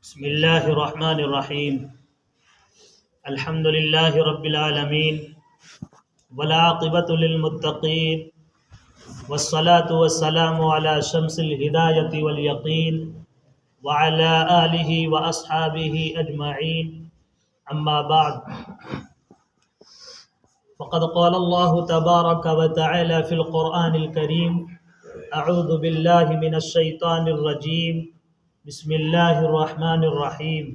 بسم اللہ الرحمن الرحیم الحمد للہ رب العالمین والعاقبۃ للمتقین والصلاة والسلام علی شمس الہدایۃ والیقین وعلی آلہ واصحابہ اجمعین اما بعد فقد قال اللہ تبارک وتعالی فی القرآن الکریم اعوذ باللہ من الشیطان الرجیم بسم اللہ الرحمن الرحیم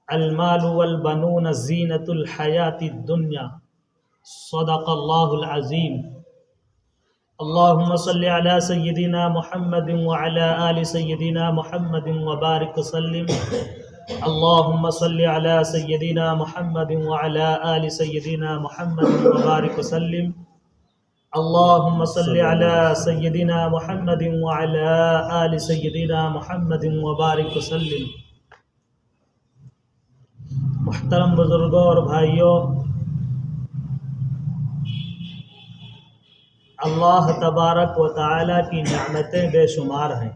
المال والبنون زینۃ الحیاۃ الدنیا صدق اللہ العظیم اللہم صل علی سیدنا محمد وعلی آل سیدنا محمد وبارک وسلم اللہم صل علی سیدنا محمد وعلی آل سیدنا محمد وبارک وسلم اللہم صل علی سیدنا محمد وعلی آل سیدنا محمد وبارک وسلم۔ محترم بزرگوں اور بھائیوں، اللہ تبارک و تعالی کی نعمتیں بے شمار ہیں۔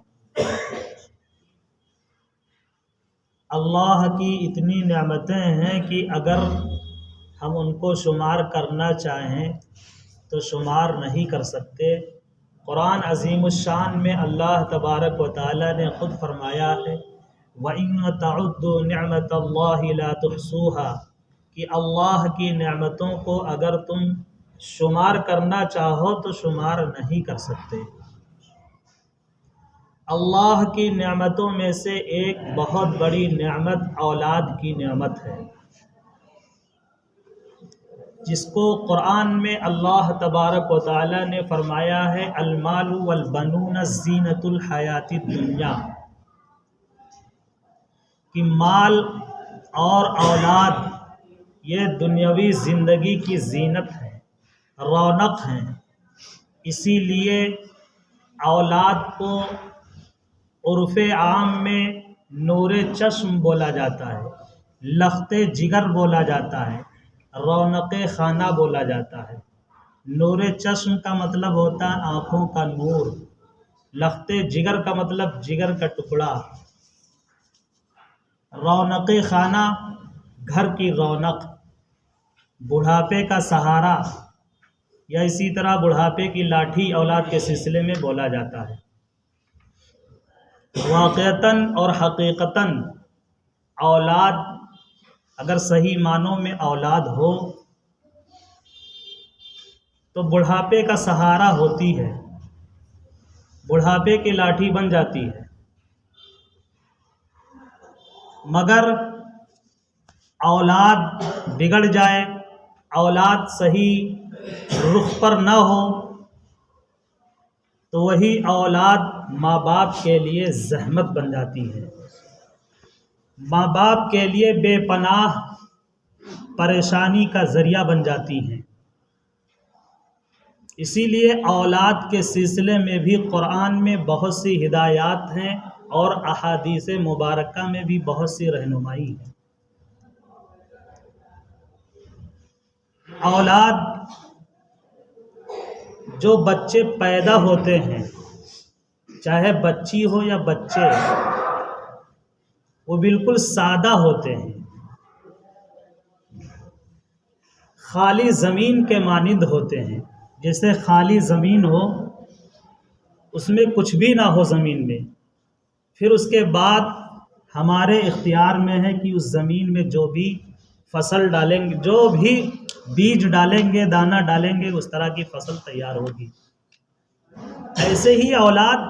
اللہ کی اتنی نعمتیں ہیں کہ اگر ہم ان کو شمار کرنا چاہیں تو شمار نہیں کر سکتے۔ قرآن عظیم الشان میں اللہ تبارک و تعالی نے خود فرمایا ہے وَإِن تَعُدُّوا نِعْمَةَ اللَّهِ لَا تُحْصُوهَا کہ اللہ کی نعمتوں کو اگر تم شمار کرنا چاہو تو شمار نہیں کر سکتے۔ اللہ کی نعمتوں میں سے ایک بہت بڑی نعمت اولاد کی نعمت ہے، جس کو قرآن میں اللہ تبارک و تعالی نے فرمایا ہے المال والبنون زینۃ الحیاۃ الدنیا کہ مال اور اولاد یہ دنیاوی زندگی کی زینت ہے، رونق ہیں۔ اسی لیے اولاد کو عرف عام میں نور چشم بولا جاتا ہے، لخت جگر بولا جاتا ہے، رونق خانہ بولا جاتا ہے۔ نور چشم کا مطلب ہوتا ہے آنکھوں کا نور، لخت جگر کا مطلب جگر کا ٹکڑا، رونق خانہ گھر کی رونق، بڑھاپے کا سہارا، یا اسی طرح بڑھاپے کی لاٹھی اولاد کے سلسلے میں بولا جاتا ہے۔ واقعتاً اور حقیقتاً اولاد اگر صحیح معنوں میں اولاد ہو تو بڑھاپے کا سہارا ہوتی ہے، بڑھاپے کی لاٹھی بن جاتی ہے۔ مگر اولاد بگڑ جائے، اولاد صحیح رخ پر نہ ہو تو وہی اولاد ماں باپ کے لیے زحمت بن جاتی ہے، ماں باپ کے لیے بے پناہ پریشانی کا ذریعہ بن جاتی ہیں۔ اسی لیے اولاد کے سلسلے میں بھی قرآن میں بہت سی ہدایات ہیں اور احادیث مبارکہ میں بھی بہت سی رہنمائی ہے۔ اولاد جو بچے پیدا ہوتے ہیں، چاہے بچی ہو یا بچے، وہ بالکل سادہ ہوتے ہیں، خالی زمین کے مانند ہوتے ہیں۔ جیسے خالی زمین ہو، اس میں کچھ بھی نہ ہو زمین میں، پھر اس کے بعد ہمارے اختیار میں ہے کہ اس زمین میں جو بھی فصل ڈالیں گے، جو بھی بیج ڈالیں گے، دانہ ڈالیں گے، اس طرح کی فصل تیار ہوگی۔ ایسے ہی اولاد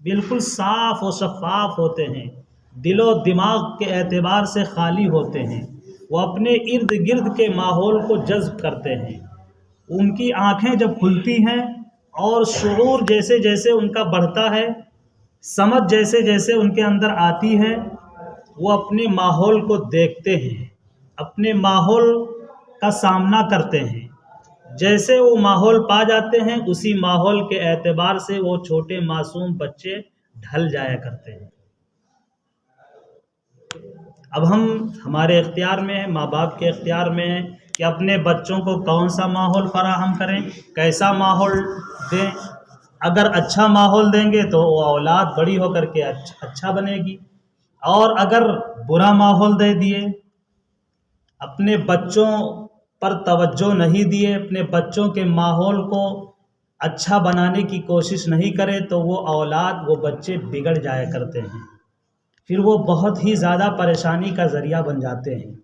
بالکل صاف و شفاف ہوتے ہیں، دل و دماغ کے اعتبار سے خالی ہوتے ہیں، وہ اپنے ارد گرد کے ماحول کو جذب کرتے ہیں۔ ان کی آنکھیں جب کھلتی ہیں اور شعور جیسے جیسے ان کا بڑھتا ہے، سمجھ جیسے جیسے ان کے اندر آتی ہے، وہ اپنے ماحول کو دیکھتے ہیں، اپنے ماحول کا سامنا کرتے ہیں۔ جیسے وہ ماحول پا جاتے ہیں، اسی ماحول کے اعتبار سے وہ چھوٹے معصوم بچے ڈھل جایا کرتے ہیں۔ اب ہمارے اختیار میں ہے، ماں باپ کے اختیار میں ہے کہ اپنے بچوں کو کون سا ماحول فراہم کریں، کیسا ماحول دیں۔ اگر اچھا ماحول دیں گے تو وہ اولاد بڑی ہو کر کے اچھا بنے گی، اور اگر برا ماحول دے دیے، اپنے بچوں پر توجہ نہیں دیے، اپنے بچوں کے ماحول کو اچھا بنانے کی کوشش نہیں کرے تو وہ اولاد، وہ بچے بگڑ جایا کرتے ہیں، پھر وہ بہت ہی زیادہ پریشانی کا ذریعہ بن جاتے ہیں۔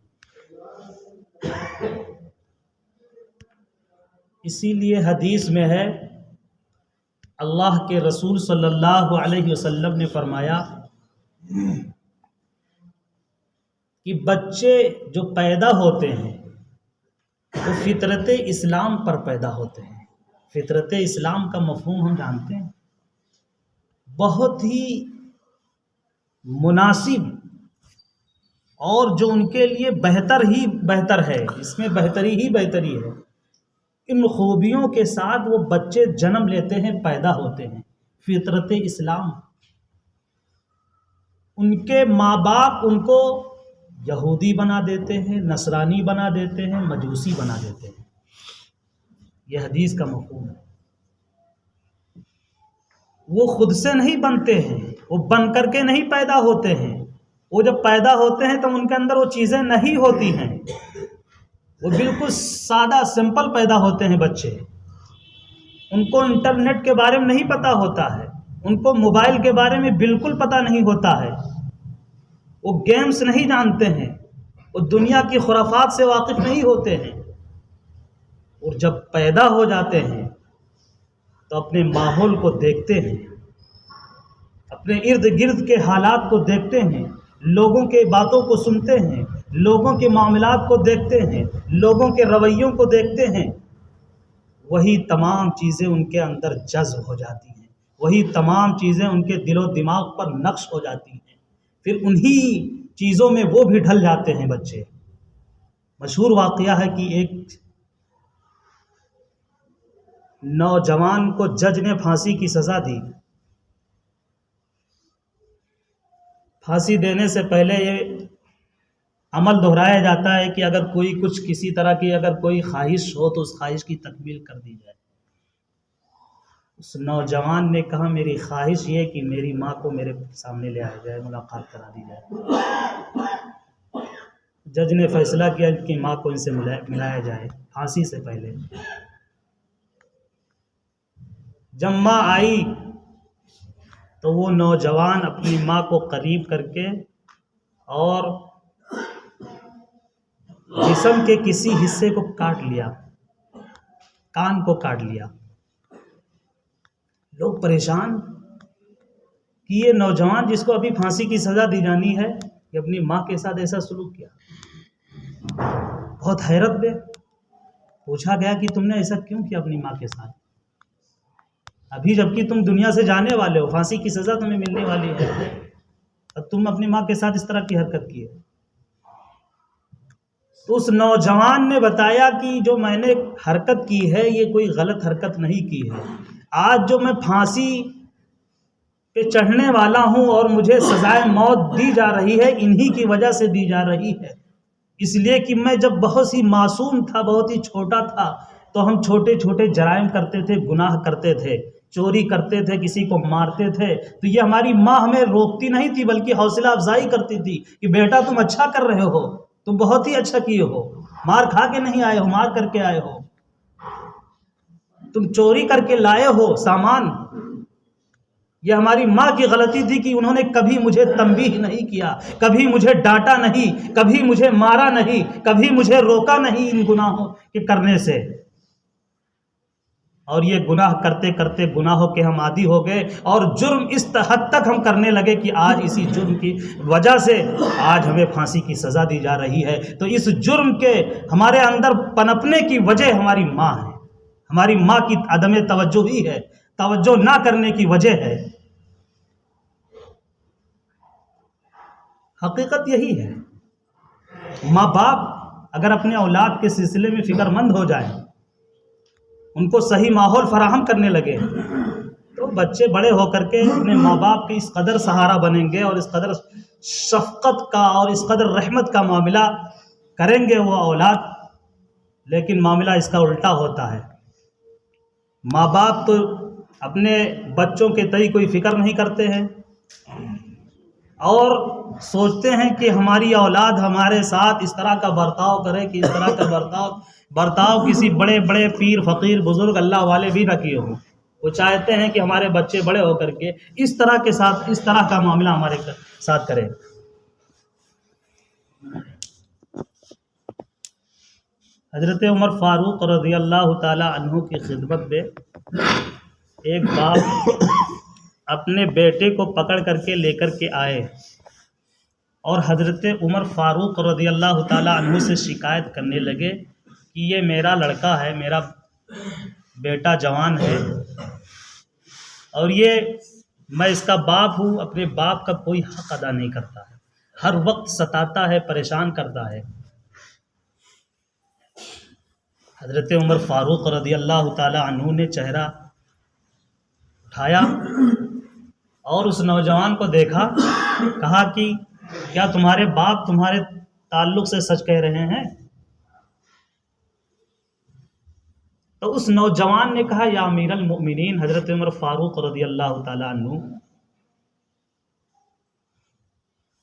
اسی لیے حدیث میں ہے، اللہ کے رسول صلی اللہ علیہ وسلم نے فرمایا کہ بچے جو پیدا ہوتے ہیں وہ فطرت اسلام پر پیدا ہوتے ہیں۔ فطرت اسلام کا مفہوم ہم جانتے ہیں، بہت ہی مناسب اور جو ان کے لیے بہتر ہی بہتر ہے، اس میں بہتری ہی بہتری ہے۔ ان خوبیوں کے ساتھ وہ بچے جنم لیتے ہیں، پیدا ہوتے ہیں۔ فطرت اسلام، ان کے ماں باپ ان کو یہودی بنا دیتے ہیں، نصرانی بنا دیتے ہیں، مجوسی بنا دیتے ہیں۔ یہ حدیث کا مفہوم ہے۔ وہ خود سے نہیں بنتے ہیں، وہ بن کر کے نہیں پیدا ہوتے ہیں۔ وہ جب پیدا ہوتے ہیں تو ان کے اندر وہ چیزیں نہیں ہوتی ہیں، وہ بالکل سادہ سمپل پیدا ہوتے ہیں بچے۔ ان کو انٹرنیٹ کے بارے میں نہیں پتہ ہوتا ہے، ان کو موبائل کے بارے میں بالکل پتہ نہیں ہوتا ہے، وہ گیمز نہیں جانتے ہیں، وہ دنیا کی خرافات سے واقف نہیں ہوتے ہیں۔ اور جب پیدا ہو جاتے ہیں تو اپنے ماحول کو دیکھتے ہیں، اپنے ارد گرد کے حالات کو دیکھتے ہیں، لوگوں کے باتوں کو سنتے ہیں، لوگوں کے معاملات کو دیکھتے ہیں، لوگوں کے رویوں کو دیکھتے ہیں۔ وہی تمام چیزیں ان کے اندر جذب ہو جاتی ہیں، وہی تمام چیزیں ان کے دل و دماغ پر نقش ہو جاتی ہیں، پھر انہی چیزوں میں وہ بھی ڈھل جاتے ہیں بچے۔ مشہور واقعہ ہے کہ ایک نوجوان کو جج نے پھانسی کی سزا دی۔ پھانسی دینے سے پہلے یہ عمل دہرایا جاتا ہے کہ اگر کوئی کچھ کسی طرح کی اگر کوئی خواہش ہو تو اس خواہش کی تکمیل کر دی جائے۔ اس نوجوان نے کہا میری خواہش یہ کہ میری ماں کو میرے سامنے لے آیا جائے، ملاقات کرا دی جائے۔ جج نے فیصلہ کیا کہ ماں کو ان سے ملایا جائے پھانسی سے پہلے۔ جب ماں آئی تو وہ نوجوان اپنی ماں کو قریب کر کے اور جسم کے کسی حصے کو کاٹ لیا، کان کو کاٹ لیا۔ لوگ پریشان کہ یہ نوجوان جس کو ابھی پھانسی کی سزا دی جانی ہے کہ اپنی ماں کے ساتھ ایسا سلوک کیا۔ بہت حیرت میں پوچھا گیا کہ تم نے ایسا کیوں کیا اپنی ماں کے ساتھ، ابھی جبکہ تم دنیا سے جانے والے ہو، پھانسی کی سزا تمہیں ملنے والی ہے، اب تم اپنی ماں کے ساتھ اس طرح کی حرکت کی ہے۔ تو اس نوجوان نے بتایا کہ جو میں نے حرکت کی ہے یہ کوئی غلط حرکت نہیں کی ہے، آج جو میں پھانسی پہ چڑھنے والا ہوں اور مجھے سزائے موت دی جا رہی ہے انہی کی وجہ سے دی جا رہی ہے، اس لیے کہ میں جب بہت ہی معصوم تھا، بہت ہی چھوٹا تھا تو ہم چھوٹے چھوٹے جرائم کرتے تھے، گناہ کرتے تھے، چوری کرتے تھے، کسی کو مارتے تھے، تو یہ ہماری ماں ہمیں روکتی نہیں تھی بلکہ حوصلہ افزائی کرتی تھی کہ بیٹا تم اچھا کر رہے ہو، تم بہت ہی اچھا کیے ہو، مار کھا کے نہیں آئے ہو، مار کر کے آئے ہو، تم چوری کر کے لائے ہو سامان۔ یہ ہماری ماں کی غلطی تھی کہ انہوں نے کبھی مجھے تنبیہ نہیں کیا، کبھی مجھے ڈانٹا نہیں، کبھی مجھے مارا نہیں، کبھی مجھے روکا نہیں ان گناہوں کے کرنے سے۔ اور یہ گناہ کرتے کرتے گناہوں کے ہم عادی ہو گئے اور جرم اس حد تک ہم کرنے لگے کہ آج اسی جرم کی وجہ سے آج ہمیں پھانسی کی سزا دی جا رہی ہے۔ تو اس جرم کے ہمارے اندر پنپنے کی وجہ ہماری ماں ہے، ہماری ماں کی عدم توجہ ہی ہے، توجہ نہ کرنے کی وجہ ہے۔ حقیقت یہی ہے، ماں باپ اگر اپنے اولاد کے سلسلے میں فکر مند ہو جائیں، ان کو صحیح ماحول فراہم کرنے لگے تو بچے بڑے ہو کر کے اپنے ماں باپ کے اس قدر سہارا بنیں گے اور اس قدر شفقت کا اور اس قدر رحمت کا معاملہ کریں گے وہ اولاد۔ لیکن معاملہ اس کا الٹا ہوتا ہے، ماں باپ تو اپنے بچوں کے تئیں کوئی فکر نہیں کرتے ہیں، اور سوچتے ہیں کہ ہماری اولاد ہمارے ساتھ اس طرح کا برتاؤ کرے کہ اس طرح کا برتاؤ کسی بڑے بڑے پیر فقیر بزرگ اللہ والے بھی نہ کیے ہوں. وہ چاہتے ہیں کہ ہمارے بچے بڑے ہو کر کے اس طرح کا معاملہ ہمارے ساتھ کریں. حضرت عمر فاروق رضی اللہ تعالی عنہ کی خدمت میں ایک باپ اپنے بیٹے کو پکڑ کر کے لے کر کے آئے اور حضرت عمر فاروق رضی اللہ تعالی عنہ سے شکایت کرنے لگے کہ یہ میرا لڑکا ہے، میرا بیٹا جوان ہے، اور یہ میں اس کا باپ ہوں، اپنے باپ کا کوئی حق ادا نہیں کرتا ہے، ہر وقت ستاتا ہے، پریشان کرتا ہے. حضرت عمر فاروق رضی اللہ تعالی عنہ نے چہرہ اٹھایا اور اس نوجوان کو دیکھا، کہا کہ کیا تمہارے باپ تمہارے تعلق سے سچ کہہ رہے ہیں؟ تو اس نوجوان نے کہا، یا امیر المؤمنین حضرت عمر فاروق رضی اللہ تعالی عنہ،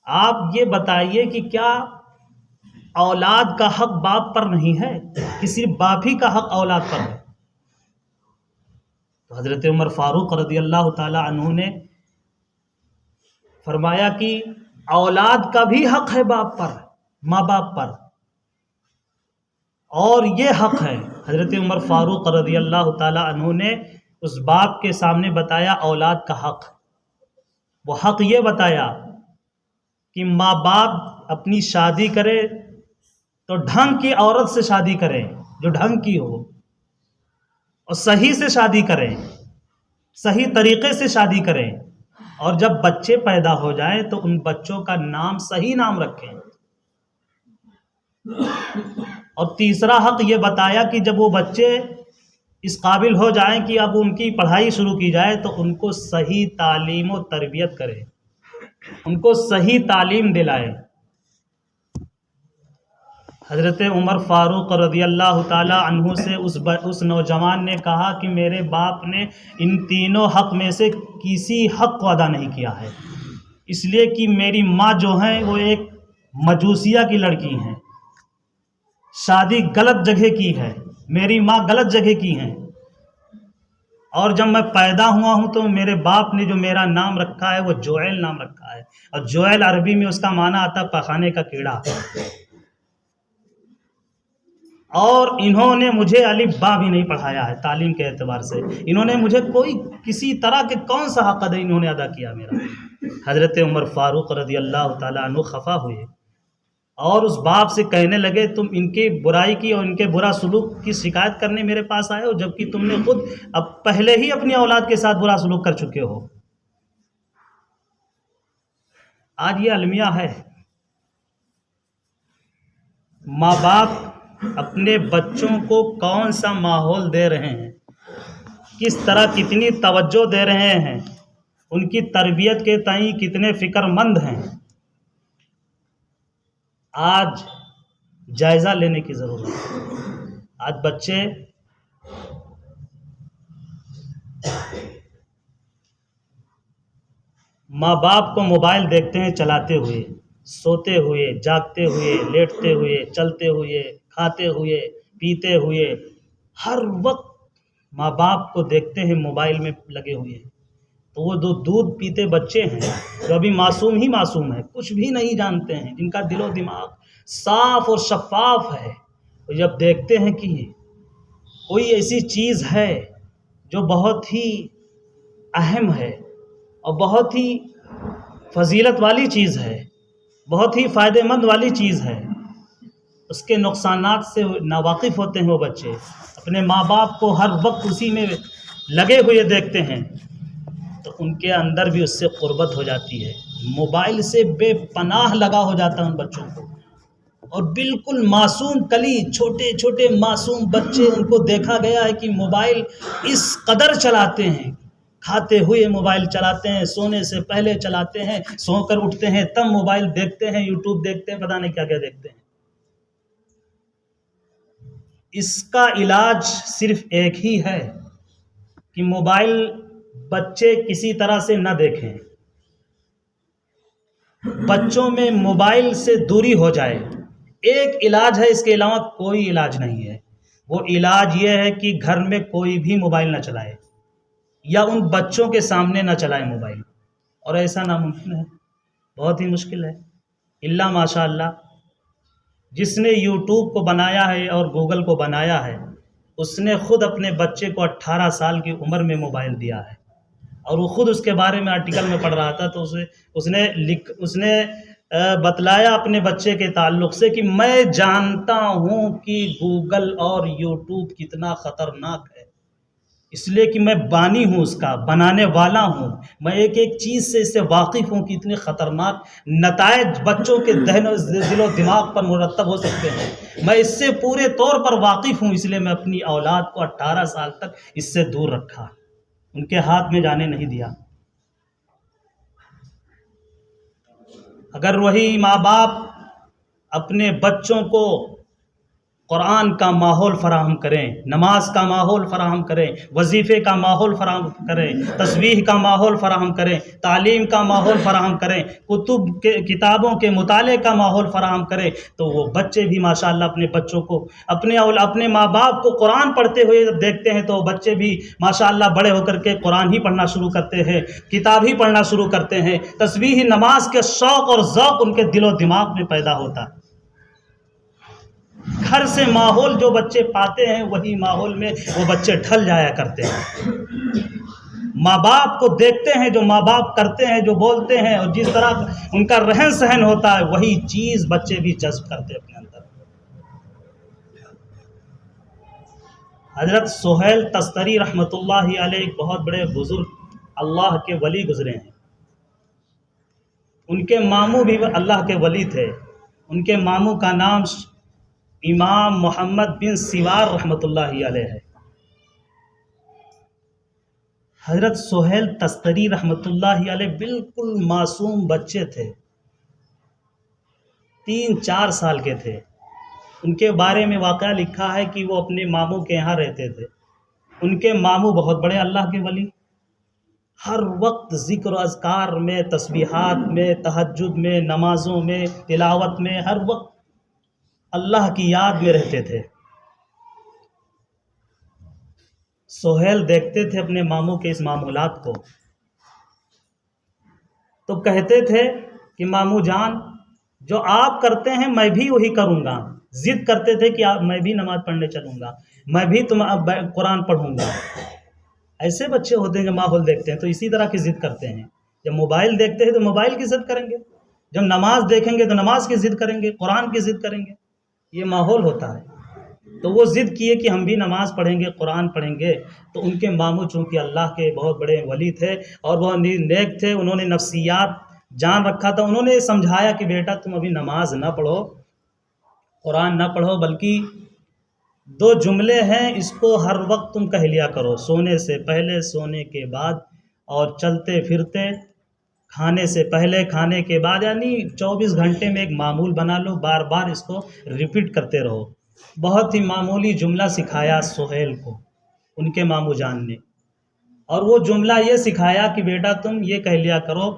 آپ یہ بتائیے کہ کیا اولاد کا حق باپ پر نہیں ہے کہ صرف باپ ہی کا حق اولاد پر ہے؟ تو حضرت عمر فاروق رضی اللہ تعالی عنہ نے فرمایا کہ اولاد کا بھی حق ہے باپ پر، ماں باپ پر، اور یہ حق ہے. حضرت عمر فاروق رضی اللہ تعالی عنہ نے اس باپ کے سامنے بتایا اولاد کا حق. وہ حق یہ بتایا کہ ماں باپ اپنی شادی کرے تو ڈھنگ کی عورت سے شادی کریں، جو ڈھنگ کی ہو، اور صحیح سے شادی کریں، صحیح طریقے سے شادی کریں، اور جب بچے پیدا ہو جائیں تو ان بچوں کا نام صحیح نام رکھیں. اور تیسرا حق یہ بتایا کہ جب وہ بچے اس قابل ہو جائیں کہ اب ان کی پڑھائی شروع کی جائے تو ان کو صحیح تعلیم و تربیت کرے، ان کو صحیح تعلیم دلائے. حضرت عمر فاروق رضی اللہ تعالی عنہ سے اس نوجوان نے کہا کہ میرے باپ نے ان تینوں حق میں سے کسی حق کو ادا نہیں کیا ہے، اس لیے کہ میری ماں جو ہیں وہ ایک مجوسیہ کی لڑکی ہیں، شادی غلط جگہ کی ہے، میری ماں غلط جگہ کی ہیں، اور جب میں پیدا ہوا ہوں تو میرے باپ نے جو میرا نام رکھا ہے وہ جویل نام رکھا ہے، اور جویل عربی میں اس کا معنی آتا ہے پخانے کا کیڑا. اور انہوں نے مجھے الف با بھی نہیں پڑھایا ہے تعلیم کے اعتبار سے، انہوں نے مجھے کوئی کسی طرح کے کون سا حق انہوں نے ادا کیا میرا. حضرت عمر فاروق رضی اللہ تعالیٰ عنہ خفا ہوئے اور اس باپ سے کہنے لگے، تم ان کی برائی کی اور ان کے برا سلوک کی شکایت کرنے میرے پاس آئے ہو، جبکہ تم نے خود اب پہلے ہی اپنی اولاد کے ساتھ برا سلوک کر چکے ہو. آج یہ المیہ ہے، ماں باپ اپنے بچوں کو کون سا ماحول دے رہے ہیں، کس طرح کتنی توجہ دے رہے ہیں، ان کی تربیت کے تئیں کتنے فکر مند ہیں. آج جائزہ لینے کی ضرورت ہے. آج بچے ماں باپ کو موبائل دیکھتے ہیں چلاتے ہوئے، سوتے ہوئے، جاگتے ہوئے، لیٹتے ہوئے، چلتے ہوئے، کھاتے ہوئے، پیتے ہوئے، ہر وقت ماں باپ کو دیکھتے ہیں موبائل میں لگے ہوئے ہیں. تو وہ دودھ پیتے بچے ہیں جو ابھی معصوم ہی معصوم ہیں، کچھ بھی نہیں جانتے ہیں، جن کا دل و دماغ صاف اور شفاف ہے، وہ جب دیکھتے ہیں کہ کوئی ایسی چیز ہے جو بہت ہی اہم ہے اور بہت ہی فضیلت والی چیز ہے، بہت ہی فائدہ مند والی چیز ہے، اس کے نقصانات سے ناواقف ہوتے ہیں وہ بچے، اپنے ماں باپ کو ہر وقت اسی میں لگے ہوئے دیکھتے ہیں، تو ان کے اندر بھی اس سے قربت ہو جاتی ہے. موبائل سے بے پناہ لگا ہو جاتا ہے ان بچوں کو، اور بالکل معصوم کلی چھوٹے چھوٹے معصوم بچے، ان کو دیکھا گیا ہے کہ موبائل اس قدر چلاتے ہیں، کھاتے ہوئے موبائل چلاتے ہیں، سونے سے پہلے چلاتے ہیں، سو کر اٹھتے ہیں تب موبائل دیکھتے ہیں، یوٹیوب دیکھتے ہیں، پتہ نہیں کیا کیا دیکھتے ہیں. اس کا علاج صرف ایک ہی ہے کہ موبائل بچے کسی طرح سے نہ دیکھیں. بچوں میں موبائل سے دوری ہو جائے، ایک علاج ہے، اس کے علاوہ کوئی علاج نہیں ہے۔ وہ علاج یہ ہے کہ گھر میں کوئی بھی موبائل نہ چلائے، یا ان بچوں کے سامنے نہ چلائے موبائل، اور ایسا ناممکن ہے، بہت ہی مشکل ہے۔ اللہ ماشاء اللہ، جس نے یوٹیوب کو بنایا ہے اور گوگل کو بنایا ہے، اس نے خود اپنے بچے کو 18 سال کی عمر میں موبائل دیا ہے، اور وہ خود اس کے بارے میں آرٹیکل میں پڑھ رہا تھا، تو اس نے بتلایا اپنے بچے کے تعلق سے کہ میں جانتا ہوں کہ گوگل اور یوٹیوب کتنا خطرناک ہے، اس لیے کہ میں بانی ہوں، اس کا بنانے والا ہوں، میں ایک ایک چیز سے اس سے واقف ہوں کہ اتنے خطرناک نتائج بچوں کے دل و دماغ پر مرتب ہو سکتے ہیں، میں اس سے پورے طور پر واقف ہوں، اس لیے میں اپنی اولاد کو 18 سال تک اس سے دور رکھا، ان کے ہاتھ میں جانے نہیں دیا۔ اگر وہی ماں باپ اپنے بچوں کو قرآن کا ماحول فراہم کریں، نماز کا ماحول فراہم کریں، وظیفے کا ماحول فراہم کریں، تسبیح کا ماحول فراہم کریں، تعلیم کا ماحول فراہم کریں، کتابوں کے مطالعے کا ماحول فراہم کریں، تو وہ بچے بھی ماشاءاللہ اپنے بچوں کو اپنے ماں باپ کو قرآن پڑھتے ہوئے جب دیکھتے ہیں، تو بچے بھی ماشاءاللہ بڑے ہو کر کے قرآن ہی پڑھنا شروع کرتے ہیں، کتاب ہی پڑھنا شروع کرتے ہیں، تسبیح نماز کے شوق اور ذوق ان کے دل و دماغ میں پیدا ہوتا ہے۔ گھر سے ماحول جو بچے پاتے ہیں، وہی ماحول میں وہ بچے ڈھل جایا کرتے ہیں۔ ماں باپ کو دیکھتے ہیں، جو ماں باپ کرتے ہیں، جو بولتے ہیں، اور جس طرح ان کا رہن سہن ہوتا ہے، وہی چیز بچے بھی جذب کرتے ہیں اپنے اندر۔ حضرت سہیل تستری رحمۃ اللہ علیہ ایک بہت بڑے بزرگ اللہ کے ولی گزرے ہیں، ان کے ماموں بھی اللہ کے ولی تھے، ان کے ماموں کا نام امام محمد بن سوار رحمۃ اللہ علیہ ہے۔ حضرت سہیل تستری رحمۃ اللہ علیہ بالکل معصوم بچے تھے، 3-4 سال کے تھے۔ ان کے بارے میں واقعہ لکھا ہے کہ وہ اپنے ماموں کے یہاں رہتے تھے، ان کے ماموں بہت بڑے اللہ کے ولی، ہر وقت ذکر و اذکار میں، تسبیحات میں، تہجد میں، نمازوں میں، تلاوت میں، ہر وقت اللہ کی یاد میں رہتے تھے۔ سہیل دیکھتے تھے اپنے ماموں کے اس معمولات کو، تو کہتے تھے کہ ماموں جان، جو آپ کرتے ہیں میں بھی وہی کروں گا۔ ضد کرتے تھے کہ میں بھی نماز پڑھنے چلوں گا، میں بھی قرآن پڑھوں گا۔ ایسے بچے ہوتے ہیں جو ماحول دیکھتے ہیں تو اسی طرح کی ضد کرتے ہیں۔ جب موبائل دیکھتے ہیں تو موبائل کی ضد کریں گے، جب نماز دیکھیں گے تو نماز کی ضد کریں گے، قرآن کی ضد کریں گے۔ یہ ماحول ہوتا ہے۔ تو وہ ضد کیے کہ ہم بھی نماز پڑھیں گے، قرآن پڑھیں گے، تو ان کے ماموں چونکہ اللہ کے بہت بڑے ولی تھے اور وہ نیک تھے، انہوں نے نفسیات جان رکھا تھا، انہوں نے سمجھایا کہ بیٹا تم ابھی نماز نہ پڑھو، قرآن نہ پڑھو، بلکہ 2 جملے ہیں، اس کو ہر وقت تم کہہ لیا کرو، سونے سے پہلے، سونے کے بعد، اور چلتے پھرتے، کھانے سے پہلے، کھانے کے بعد، یعنی 24 گھنٹے میں ایک معمول بنا لو، بار بار اس کو ریپیٹ کرتے رہو۔ بہت ہی معمولی جملہ سکھایا سہیل کو ان کے ماموں جان نے، اور وہ جملہ یہ سکھایا کہ بیٹا تم یہ کہہ لیا کرو،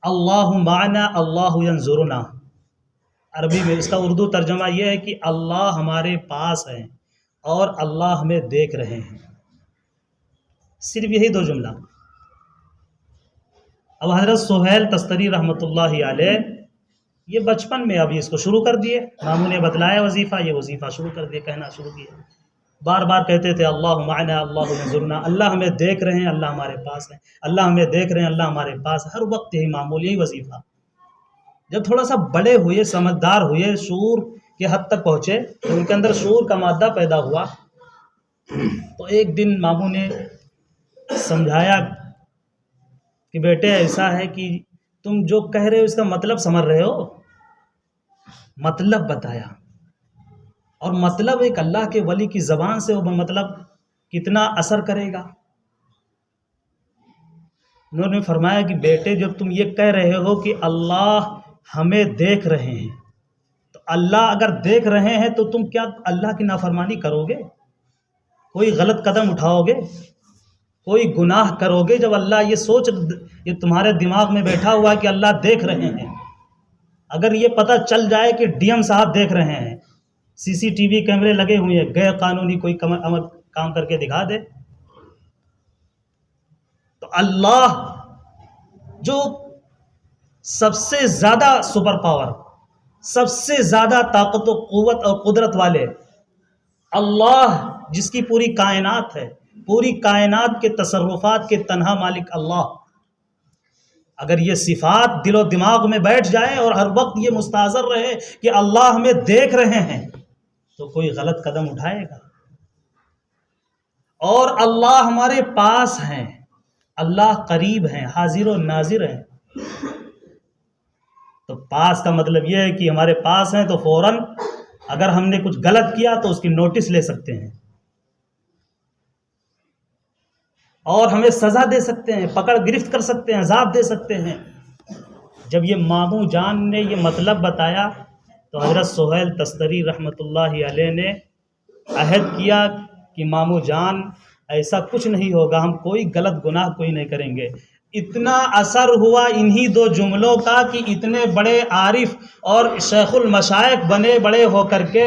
اللہ معنا اللہ ینظرنا۔ عربی میں اس کا اردو ترجمہ یہ ہے کہ اللہ ہمارے پاس ہے اور اللہ ہمیں دیکھ رہے ہیں۔ صرف یہی 2 جملہ۔ اب حضرت سہیل تستری رحمۃ اللہ علیہ یہ بچپن میں ابھی اس کو شروع کر دیے، ماموں نے بتلایا وظیفہ، یہ وظیفہ شروع کر دیے، کہنا شروع کیا، بار بار کہتے تھے اللہ معنا اللہ ینظرنا، اللہ ہمیں دیکھ رہے ہیں، اللہ ہمارے پاس ہے، اللہ ہمیں دیکھ رہے ہیں، اللہ ہمارے پاس ہے، ہر وقت یہی معمول، یہی وظیفہ۔ جب تھوڑا سا بڑے ہوئے، سمجھدار ہوئے، شعور کے حد تک پہنچے، تو ان کے اندر شعور کا مادہ پیدا ہوا، تو ایک دن ماموں نے سمجھایا کہ بیٹے ایسا ہے کہ تم جو کہہ رہے ہو اس کا مطلب سمجھ رہے ہو؟ مطلب بتایا، اور مطلب ایک اللہ کے ولی کی زبان سے وہ مطلب کتنا اثر کرے گا۔ انہوں نے فرمایا کہ بیٹے جب تم یہ کہہ رہے ہو کہ اللہ ہمیں دیکھ رہے ہیں، تو اللہ اگر دیکھ رہے ہیں تو تم کیا اللہ کی نافرمانی کرو گے؟ کوئی غلط قدم اٹھاؤ گے؟ کوئی گناہ کرو گے؟ جب اللہ یہ سوچ، یہ تمہارے دماغ میں بیٹھا ہوا ہے کہ اللہ دیکھ رہے ہیں، اگر یہ پتہ چل جائے کہ ڈی ایم صاحب دیکھ رہے ہیں، سی سی ٹی وی کیمرے لگے ہوئے ہیں، غیر قانونی کوئی کام کر کے دکھا دے، تو اللہ جو سب سے زیادہ سپر پاور، سب سے زیادہ طاقت و قوت اور قدرت والے اللہ، جس کی پوری کائنات ہے، پوری کائنات کے تصرفات کے تنہا مالک اللہ، اگر یہ صفات دل و دماغ میں بیٹھ جائے اور ہر وقت یہ مستحضر رہے کہ اللہ ہمیں دیکھ رہے ہیں، تو کوئی غلط قدم اٹھائے گا؟ اور اللہ ہمارے پاس ہیں، اللہ قریب ہیں، حاضر و ناظر ہیں. تو پاس کا مطلب یہ ہے کہ ہمارے پاس ہیں، تو فوراً اگر ہم نے کچھ غلط کیا تو اس کی نوٹس لے سکتے ہیں اور ہمیں سزا دے سکتے ہیں، پکڑ گرفت کر سکتے ہیں، عذاب دے سکتے ہیں. جب یہ ماموں جان نے یہ مطلب بتایا تو حضرت سہیل تستری رحمۃ اللہ علیہ نے عہد کیا کہ ماموں جان ایسا کچھ نہیں ہوگا، ہم کوئی غلط گناہ کوئی نہیں کریں گے. اتنا اثر ہوا انہی دو جملوں کا کہ اتنے بڑے عارف اور شیخ المشائخ بنے بڑے ہو کر کے،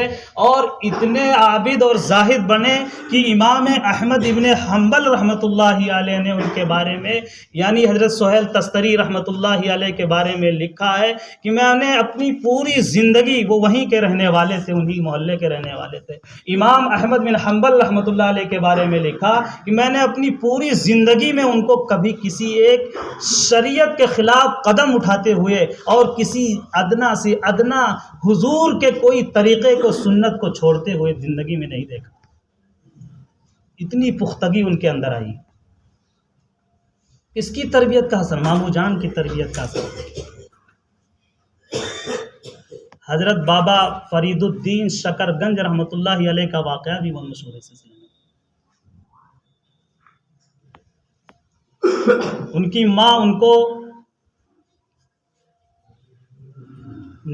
اور اتنے عابد اور زاہد بنے کہ امام احمد ابن حنبل رحمۃ اللہ علیہ نے ان کے بارے میں، یعنی حضرت سہیل تستری رحمۃ اللہ علیہ کے بارے میں لکھا ہے کہ میں نے اپنی پوری زندگی، وہ وہیں کے رہنے والے تھے، انہی محلے کے رہنے والے تھے. امام احمد بن حنبل رحمۃ اللہ علیہ کے بارے میں لکھا کہ میں نے اپنی پوری زندگی میں ان کو کبھی کسی ایک شریعت کے خلاف قدم اٹھاتے ہوئے اور کسی ادنا سے ادنا حضور کے کوئی طریقے کو، سنت کو چھوڑتے ہوئے زندگی میں نہیں دیکھا. اتنی پختگی ان کے اندر آئی. اس کی تربیت کا اثر، ماموں جان کی تربیت کا اثر. حضرت بابا فرید الدین شکر گنج رحمۃ اللہ علیہ کا واقعہ بھی بہت مشہور ہے سلسلے میں. ان کی ماں ان کو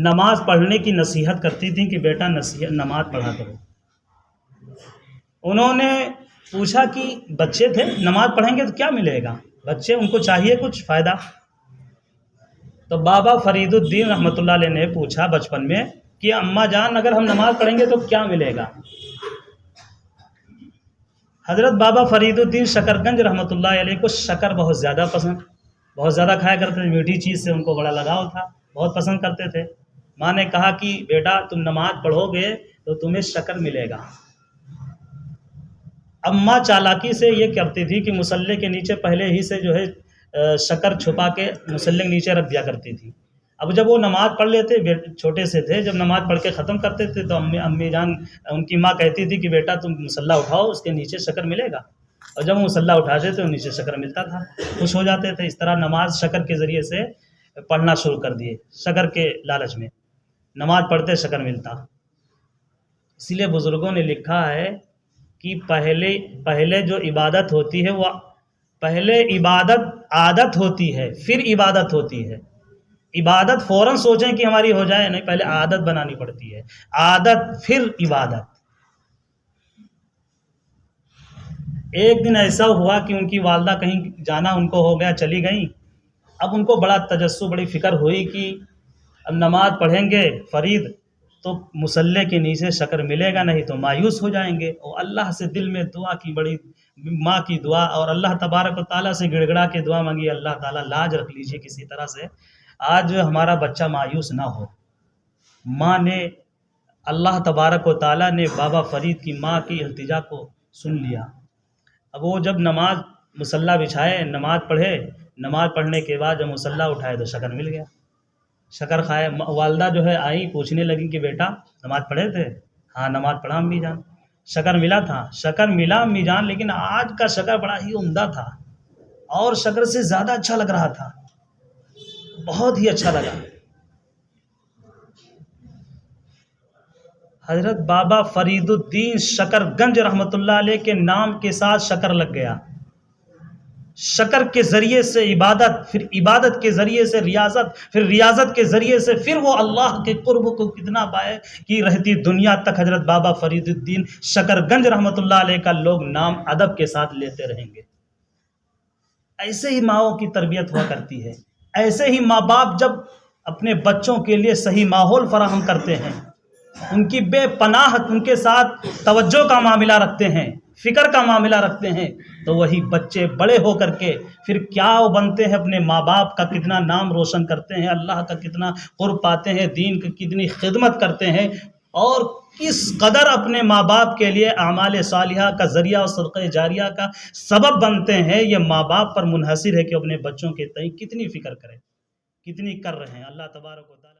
نماز پڑھنے کی نصیحت کرتی تھی کہ بیٹا نماز پڑھا کرو. انہوں نے پوچھا کہ بچے تھے، نماز پڑھیں گے تو کیا ملے گا؟ بچے، ان کو چاہیے کچھ فائدہ. تو بابا فرید الدین رحمۃ اللہ علیہ نے پوچھا بچپن میں کہ اماں جان اگر ہم نماز پڑھیں گے تو کیا ملے گا؟ حضرت بابا فرید الدین شکر گنج رحمۃ اللہ علیہ کو شکر بہت زیادہ پسند، بہت زیادہ کھایا کرتے تھے، میٹھی چیز سے ان کو بڑا لگاؤ تھا، بہت پسند کرتے تھے. ماں نے کہا کہ بیٹا تم نماز پڑھو گے تو تمہیں شکر ملے گا. اماں چالاکی سے یہ کرتی تھی کہ مصلی کے نیچے پہلے ہی سے جو ہے شکر چھپا کے مصلی کے نیچے رکھ دیا کرتی تھی. اب جب وہ نماز پڑھ لیتے، چھوٹے سے تھے، جب نماز پڑھ کے ختم کرتے تھے تو امی جان، ان کی ماں کہتی تھی کہ بیٹا تم مصلی اٹھاؤ، اس کے نیچے شکر ملے گا. اور جب وہ مصلی اٹھاتے تھے نیچے شکر ملتا تھا، خوش ہو جاتے تھے. اس طرح نماز شکر کے ذریعے سے پڑھنا شروع کر دیے، شکر کے لالچ میں نماز پڑھتے شکر ملتا. اسی لیے بزرگوں نے لکھا ہے کہ پہلے جو عبادت ہوتی ہے وہ پہلے عبادت عادت ہوتی ہے، پھر عبادت ہوتی ہے. عبادت فوراً سوچیں کہ ہماری ہو جائے نہیں، پہلے عادت بنانی پڑتی ہے، عادت پھر عبادت. ایک دن ایسا ہوا کہ ان کی والدہ کہیں جانا ان کو ہو گیا، چلی گئیں. اب ان کو بڑا تجسس، بڑی فکر ہوئی کہ اب نماز پڑھیں گے فرید تو مصلی کے نیچے شکر ملے گا، نہیں تو مایوس ہو جائیں گے. اور اللہ سے دل میں دعا کی، بڑی ماں کی دعا، اور اللہ تبارک و تعالیٰ سے گڑ گڑا کے دعا مانگی، اللہ تعالیٰ لاج رکھ لیجیے کسی طرح سے، آج ہمارا بچہ مایوس نہ ہو. ماں نے، اللہ تبارک و تعالیٰ نے بابا فرید کی ماں کی التجا کو سن لیا. اب وہ جب نماز مصلی بچھائے، نماز پڑھے، نماز پڑھنے کے بعد جب مصلی اٹھائے تو شکر مل گیا، شکر کھائے. والدہ جو ہے آئی، پوچھنے لگی کہ بیٹا نماز پڑھے تھے؟ ہاں نماز پڑھا امی جان. شکر ملا تھا؟ شکر ملا امی جان، لیکن آج کا شکر بڑا ہی عمدہ تھا اور شکر سے زیادہ اچھا لگ رہا تھا، بہت ہی اچھا لگا. حضرت بابا فرید الدین شکر گنج رحمۃ اللہ علیہ کے نام کے ساتھ شکر لگ گیا. شکر کے ذریعے سے عبادت، پھر عبادت کے ذریعے سے ریاضت، پھر ریاضت کے ذریعے سے پھر وہ اللہ کے قرب کو کتنا پائے کہ رہتی دنیا تک حضرت بابا فرید الدین شکر گنج رحمۃ اللہ علیہ کا لوگ نام ادب کے ساتھ لیتے رہیں گے. ایسے ہی ماؤں کی تربیت ہوا کرتی ہے. ایسے ہی ماں باپ جب اپنے بچوں کے لیے صحیح ماحول فراہم کرتے ہیں، ان کی بے پناہ ان کے ساتھ توجہ کا معاملہ رکھتے ہیں، فکر کا معاملہ رکھتے ہیں، تو وہی بچے بڑے ہو کر کے پھر کیا وہ بنتے ہیں، اپنے ماں باپ کا کتنا نام روشن کرتے ہیں، اللہ کا کتنا قرب پاتے ہیں، دین کی کتنی خدمت کرتے ہیں، اور کس قدر اپنے ماں باپ کے لیے اعمال صالحہ کا ذریعہ اور صدقہ جاریہ کا سبب بنتے ہیں۔ یہ ماں باپ پر منحصر ہے کہ اپنے بچوں کے تئیں کتنی فکر کریں، کتنی کر رہے ہیں۔ اللہ تبارک و تعالی